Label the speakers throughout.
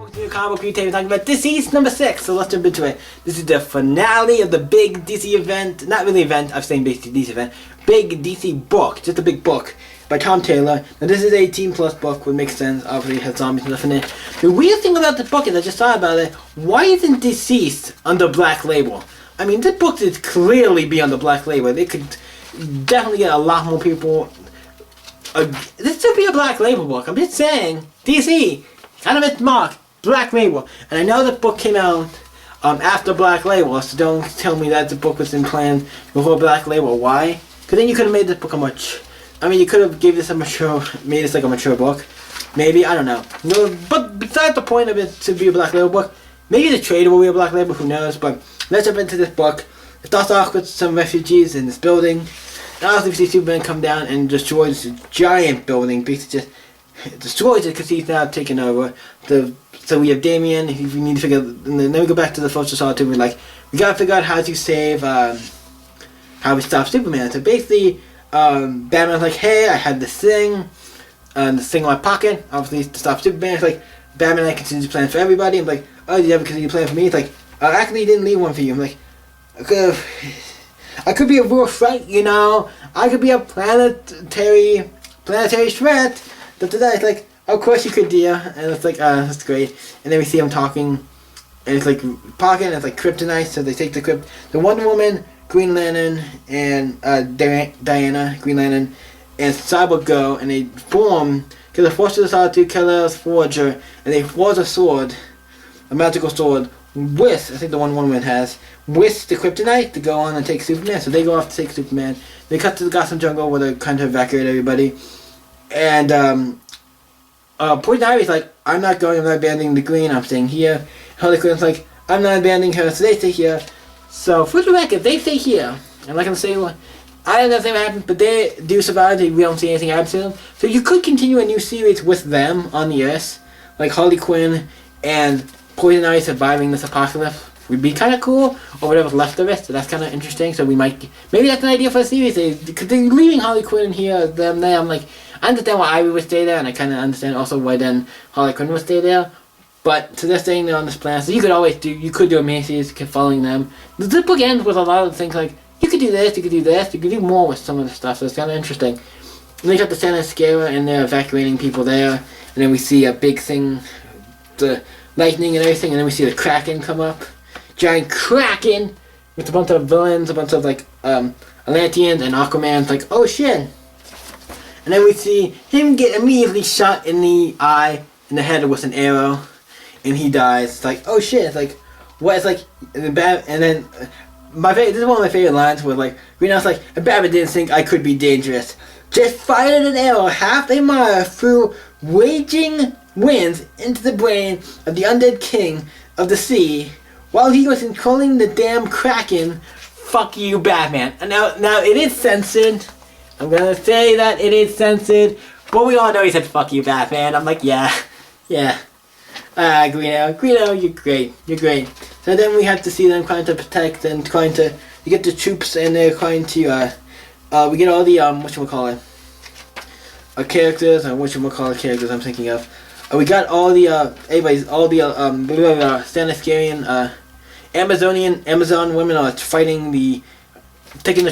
Speaker 1: Welcome to Comic Book Review. We're talking about Deceased number 6, so let's jump into it. This is the finale of the big DC event, not really event, I'm saying basically DC event, big DC book, just a big book by Tom Taylor. Now this is a 18+ book, would make sense, obviously it has zombies and stuff in it. The weird thing about the book is, I just thought about it, why isn't Deceased under Black Label? I mean, this book should clearly be on the Black Label. They could definitely get a lot more people. This should be a Black Label book. I'm just saying, DC, kind of its mark, Black Label. And I know the book came out after Black Label, so don't tell me that the book was in plan before Black Label. Why? Because then you could have made this book a much... I mean, you could have gave this a mature... made this like a mature book. Maybe, I don't know. No, but besides the point of it to be a Black Label book, maybe the trade will be a Black Label, who knows, but let's jump into this book. It starts off with some refugees in this building. And obviously we see Superman come down and destroy this giant building, basically just destroys it because he's now taken over. So we have Damian, we need to figure, and then we go back to the Fortress Solitude, we're like, we gotta figure out how to save, how we stop Superman. So basically, Batman's like, hey, I had this thing in my pocket, obviously to stop Superman. It's like, Batman, I continue to plan for everybody. I'm like, oh, do you have a continue plan for me? It's like, actually he didn't leave one for you. I'm like, I could be a real threat, you know. I could be a planetary threat. It's like, of course you could, dear. And it's like, that's great. And then we see him talking, and it's like pocket, and it's like kryptonite. So they take the Wonder Woman, Green Lantern, and Diana, Green Lantern, and Cyborg go, and they form, because the Fortress of Solitude, Keller's Forger, and they forge a sword, a magical sword, with, I think the one Woman has, with the kryptonite to go on and take Superman. So they go off to take Superman. They cut to the Gotham jungle where they're trying to evacuate everybody. And Poison Ivy's like, I'm not abandoning the Green, I'm staying here. Harley Quinn's like, I'm not abandoning her, so they stay here. So for the record, they stay here. I'm not gonna say what, I don't know if what happened, but they do survive. We don't see anything happen to them. So you could continue a new series with them on the Earth, like Harley Quinn and Poison Ivy surviving this apocalypse would be kind of cool, or whatever's left of it. So that's kind of interesting. So we might, maybe that's an idea for a series. Because they're leaving Harley Quinn here, them there. I'm like, I understand why Ivy would stay there, and I kind of understand also why then Harley Quinn would stay there. But so they're staying there on this planet. So you could do a mini-series following them. The book ends with a lot of things like, you could do this, you could do this, you could do more with some of the stuff. So it's kind of interesting. And they got the Santa Scara, and they're evacuating people there. And then we see a big thing, the lightning and everything, and then we see the Kraken come up. Giant Kraken with a bunch of villains, a bunch of like Atlanteans and Aquaman. It's like, oh shit. And then we see him get immediately shot in the eye, in the head with an arrow, and he dies. It's like, oh shit. It's like, what? It's like, and then this is one of my favorite lines where like Green Arrow's like, Batman didn't think I could be dangerous. Just fired an arrow half a mile through raging winds into the brain of the undead king of the sea while he was controlling the damn Kraken. Fuck you, Batman. And now it is censored. I'm gonna say that it is censored, but we all know he said fuck you, Batman. I'm like, yeah. Green Arrow, you're great. So then we have to see them trying to protect and you get the troops, and they're trying to, we get all the, characters, characters I'm thinking of. We got all the, Sanniskarian, Amazon women are taking the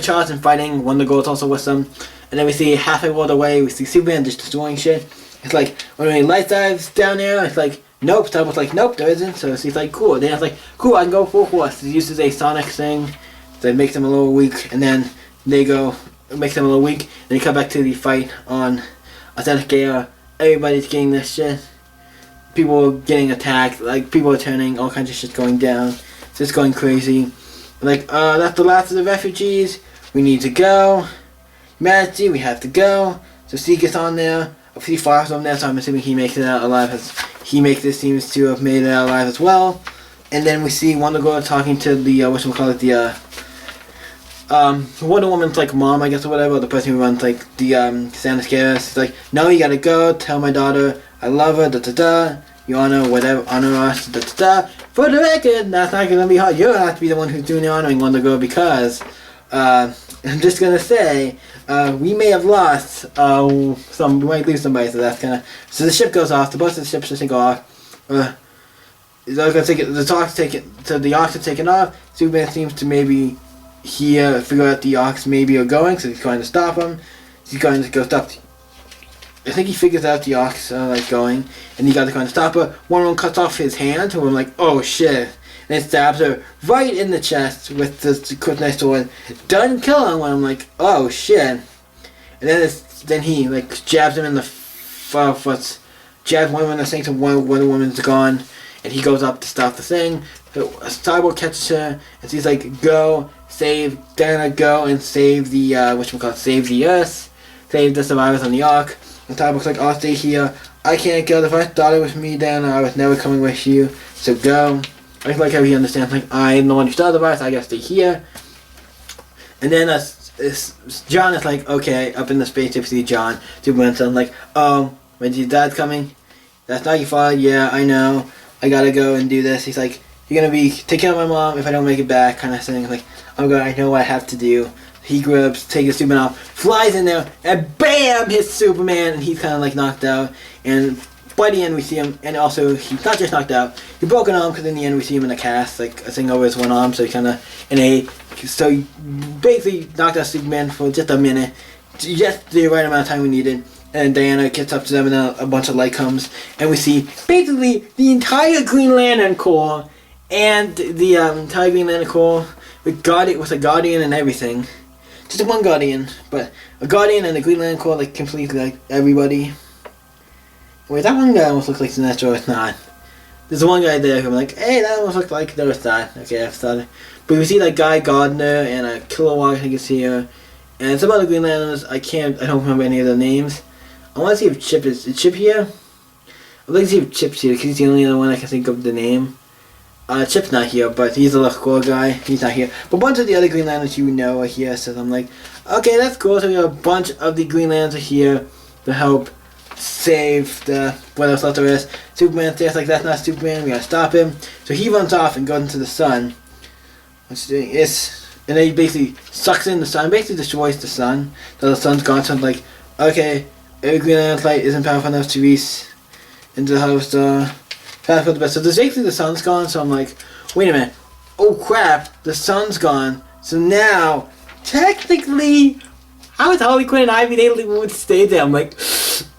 Speaker 1: charge and fighting. Wonder Girl's also with them. And then we see halfway world away, we see Superman just destroying shit. It's like, when he light dives down there, it's like, nope. Starbuck's like, nope, there isn't. So he's like, cool. Then it's like, cool, I can go full force. He uses a sonic thing that makes them a little weak, and then it makes them a little weak. Then you come back to the fight on Authentic. Everybody's getting this shit. People are getting attacked, like people are turning, all kinds of shit going down. It's just going crazy. Like, that's the last of the refugees. We need to go. Humanity, we have to go. So Zeke gets on there. I see Fox on there, so I'm assuming he makes it out alive. Seems to have made it out alive as well. And then we see Wonder Girl talking to the Wonder Woman's like mom, I guess, or whatever, the person who runs like the Santa Scara. She's like, no, you gotta go. Tell my daughter I love her. Da da da. You honor us. Da da da. For the record, that's not gonna be hard. You don't have to be the one who's doing the honoring, Wonder Girl, because I'm just gonna say we may have lost we might lose somebody. So that's kind of, so the ship goes off. The both of the ships just go off. they're gonna take it. The talk's taken. So the Ox are taken off. Superman seems to maybe figure out the Ox maybe are going, so he's going to stop him. He's going to go stop. I think he figures out the Ox like going, and he got to kind of stop her. One of them cuts off his hand, and I'm like, oh shit! And it stabs her right in the chest with the quick nice sword. Doesn't kill him. When I'm like, oh shit! And then he like jabs him in the foot, jabs one of them in the thing, so one of the woman's gone, and he goes up to stop the thing. So Cyborg catches her, and she's like, go save Diana, go and save the save the Earth, save the survivors on the Ark. And Cyborg's like, I'll stay here. I can't go. If I thought it was me, Diana, I was never coming with you. So go. I just like how he understands, like, I'm the one who started the virus, I gotta stay here. And then John is like, okay, up in the spaceship, see John. Superman's like, oh, when's your dad coming? That's not your fault. Yeah, I know. I gotta go and do this. He's like, you're gonna be taking care of my mom if I don't make it back, kind of thing. Like, I know what I have to do. He grabs, takes the Superman off, flies in there, and BAM! Hits Superman, and he's kind of like knocked out. And by the end we see him, and also he's not just knocked out, he broke an arm, because in the end we see him in a cast, like a thing over his one arm, so he kind of, so he basically knocked out Superman for just a minute, just the right amount of time we needed. And Diana gets up to them, and then a bunch of light comes, and we see basically the entire Green Lantern Corps, and the entire Green Lantern Corps with a Guardian and everything. Just one Guardian, but a Guardian and a Green Lantern Corps, like completely like everybody. Wait, that one guy almost looks like Sinestro. It's not. There's one guy there who I'm like, hey, that almost looks like. No, it's not. Okay, I've started. But we see like Guy Gardner and a Kilowog, I think is here, and some other Green Lanterns. I don't remember any of their names. I want to see if Chip is Chip here. I'd like to see if Chip's here because he's the only other one I can think of the name. Chip's not here, but he's a little cool guy. He's not here. But a bunch of the other Green Lanterns you know are here, so I'm like, okay, that's cool. So we have a bunch of the Green Lanterns are here to help save the what else left there is. Superman says like, that's not Superman, we gotta stop him. So he runs off and goes into the sun. What's he doing? And then he basically sucks in the sun, basically destroys the sun. So the sun's gone, so I'm like, okay, every Green Lantern's light isn't powerful enough to reach into the house. Fast for the best. So there's basically the sun's gone, so I'm like, wait a minute. Oh crap, the sun's gone. So now, technically, how is Harley Quinn and Ivy they would stay there? I'm like,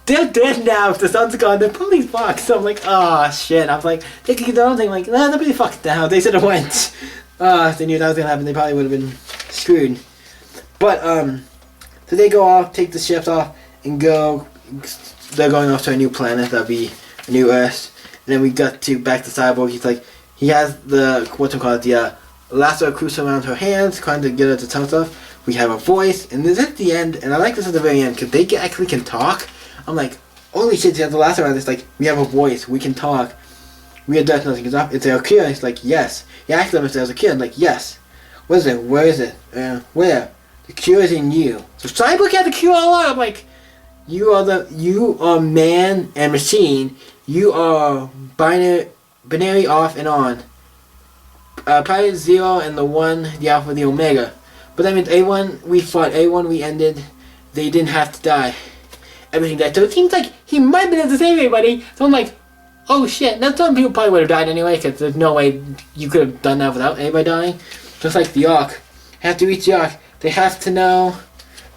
Speaker 1: they're dead now. If the sun's gone, they're probably fucked. So I'm like, oh shit. I was like, they could get their own thing. Like, nah, they're pretty fucked now. They should have went. If they knew that was gonna happen, they probably would have been screwed. But so they go off, take the ships off, and go. They're going off to a new planet. That'll be a new Earth. And then we got back to Cyborg. He's like, he has the the lasso crucial around her hands, trying to get her to tell stuff. We have a voice, and this is at the end, and I like this at the very end because they actually can talk. I'm like, holy shit! She has the lasso around. It's like, we have a voice, we can talk. We are death, nothing is up. Is there a cure? It's like, yes. He asked them if there's a cure. I'm like, yes. What is it? Where is it? Where? The cure is in you. So Cyborg had the cure all along. I'm like, you are man and machine. You are binary off and on. Pilot 0 and the 1, the Alpha, the Omega. But that means A1 we fought, A1 we ended. They didn't have to die. Everything died. So it seems like he might have been able to save everybody. So I'm like, oh shit. Now some people probably would have died anyway, because there's no way you could have done that without anybody dying. Just like the Ark. Have to reach the Ark. They have to know.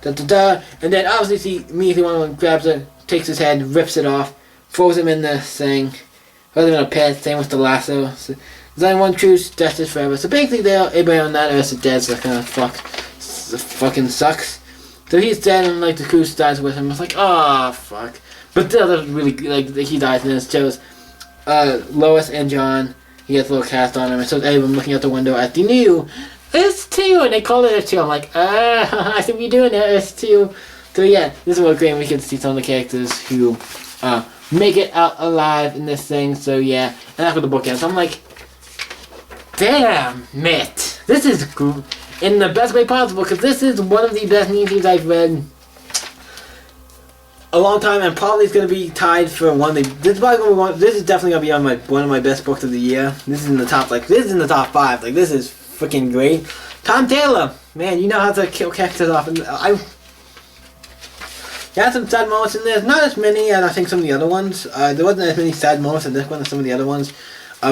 Speaker 1: And then obviously immediately one grabs it, takes his head, rips it off, throws him in the thing, throws him in a pit, same with the lasso. So, there's only one truce, death is forever. So basically everybody on that Earth is dead, so that kind of fucking sucks. So he's dead, and like the crew dies with him. It's like, oh fuck. But still, that's really, like, he dies, and it shows Lois and John. He gets a little cast on him, and shows everyone looking out the window at the new S2, and they call it S2. I'm like, I see what you're doing there, S2. So yeah, this is what great. We can see some of the characters who make it out alive in this thing. So yeah, and that's what the book ends. I'm like, damn it, this is in the best way possible, because this is one of the best new things I've read a long time, and probably is going to be tied for one of the. This is definitely going to be on one of my best books of the year. This is in the top. This is in the top 5. Like, this is freaking great. Tom Taylor, man, you know how to kill characters off. And there had some sad moments in there. Not as many as I think some of the other ones. There wasn't as many sad moments in this one as some of the other ones.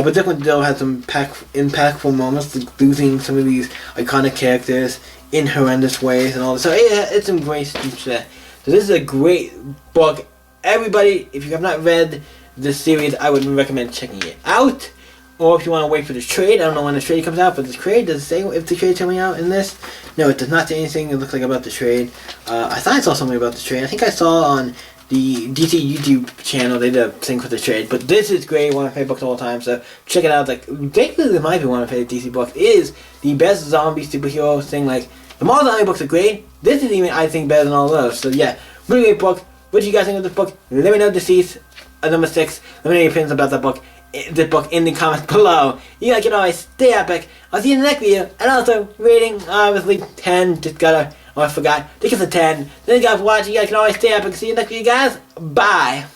Speaker 1: But this one still had some impactful moments, like losing some of these iconic characters in horrendous ways and all this. So it's some great stuff there. So this is a great book. Everybody, if you have not read this series, I would recommend checking it out. Or if you want to wait for the trade, I don't know when the trade comes out, but the trade, does it say if the trade's coming out in this? No, it does not say anything, it looks like, about the trade. I thought I saw something about the trade. I think I saw on the DC YouTube channel, they did a thing for the trade. But this is great, one of my favorite books of all time, so check it out. Like, basically, this might be one of my favorite DC books. It is the best zombie superhero thing. Like, the Marvel zombie books are great. This is even, I think, better than all those. So yeah, really great book. What do you guys think of this book? Let me know, Deceased, number 6. Let me know your opinions about that book. This book in the comments below. You guys can always stay epic. I'll see you in the next video. And also, rating, obviously, 10. Just gotta, I forgot. Think it's a 10. Thank you guys for watching. You guys can always stay epic. See you next video, guys. Bye.